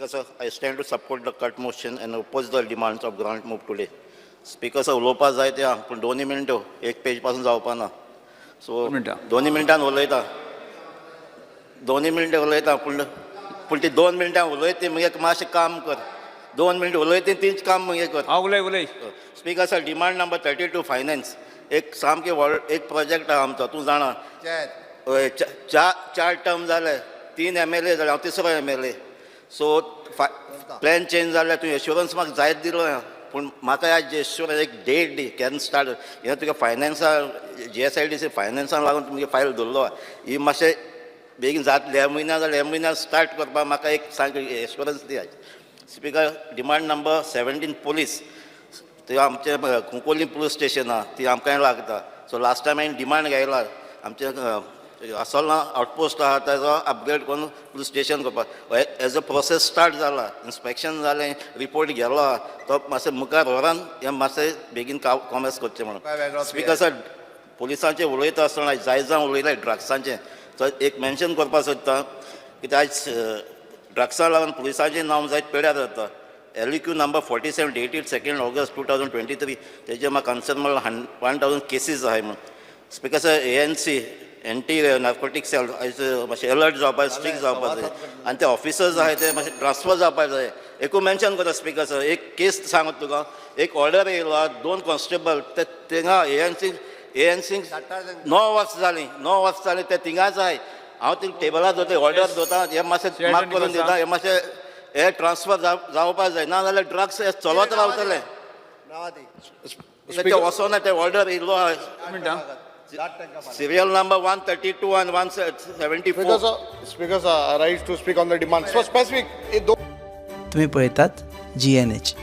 Speaker sir, I stand to support the cut motion and oppose the demands of grant move today. Speaker sir, उलोवपा जाय ते पूण 2 मिनटां एक page पासून जावपा ना. सो 2 मिनटान उलयता 2 मिनटां उलयता पूण ती 2 मिनटां उलयता मगे मातशें काम कर. 2 मिनटां उलयता तीच काम मगे कर. उलय. Speaker sir, demand number 32 finance एक सामके एक प्रोजेक्ट आहा आमचो, तूं जाणा. 4 टर्म जाले, 3 MLA जाले, हांव तिसरो MLA. सो प्लॅन चेंज जाल्यार तुवें एश्युरन्स म्हाका जायत दिलो पूण म्हाका आज एश्युरन्स एक डेट दी केन्ना स्टार्ट. हे तुका फायनान्सा GSIDC फायनान्सान लागून तुमगे फायल दवरलो ही मातशें बेगीन जात ह्या म्हयन्या जाल्यार ह्या म्हयन्या स्टार्ट करपाक म्हाका एक सांग एश्युरन्स दी. स्पीकर, डिमांड नंबर 17 पुलीस ते आमचे कोंकोली पुलीस स्टेशन आहा ती आमकां लागता. सो लास्ट टायम हांवें डिमांड घायला आमचे असोलना आउटपोस्ट आहा तेजो अपग्रेड करून पुलीस स्टेशन करपाक. एज अ प्रोसेस स्टार्ट जाला, इन्स्पेक्शन जालें, रिपोर्ट गेलो आहा, तो मातशें मुखार व्हरान हें मातशें बेगीन कॉमर्स करचें म्हणून. स्पीकर सर, पुलिसांचें उलयता आसतना जाय जावन उलयलें ड्रग्सांचें. सो एक मेन्शन करपाक सोदता कित्याक आयज ड्रग्सां लागून पुलिसांचें नांव जायत पेड्यार जाता. LEQ number 47 dated 2nd August 2023 तेजे म्हाका कन्सर्न म्हणल्यार 1000 केसीस आहाय म्हणून. Speaker sir, ANC anti narcotic cell आयज मातशें अलर्ट जावपाक स्ट्रिक्ट जावपाक जाय आनी ते ऑफिसर्स आहाय ते मातशें ट्रान्सफर जावपाक जाय. एकू मेन्शन करता स्पीकर सर, एक केस सांगत तुका, एक ऑर्डर येयलो 2 कॉन्स्टेबल ते थिंगा ANC 9 वर्स जालीं ते थिंगाच आहाय. हांव ती टेबलार दवरता, ऑर्डर दवरता, हे मातशें मार्क करून दिता, हे मातशें हे ट्रान्सफर जावपाक जाय ना जाल्यार ड्रग्स हे चलत रावतले. ते वचोना ते ऑर्डर येयलो serial number 132 and 174. Speakers are right to speak on the demands. So specific. तुम्ही पळयतात GNH.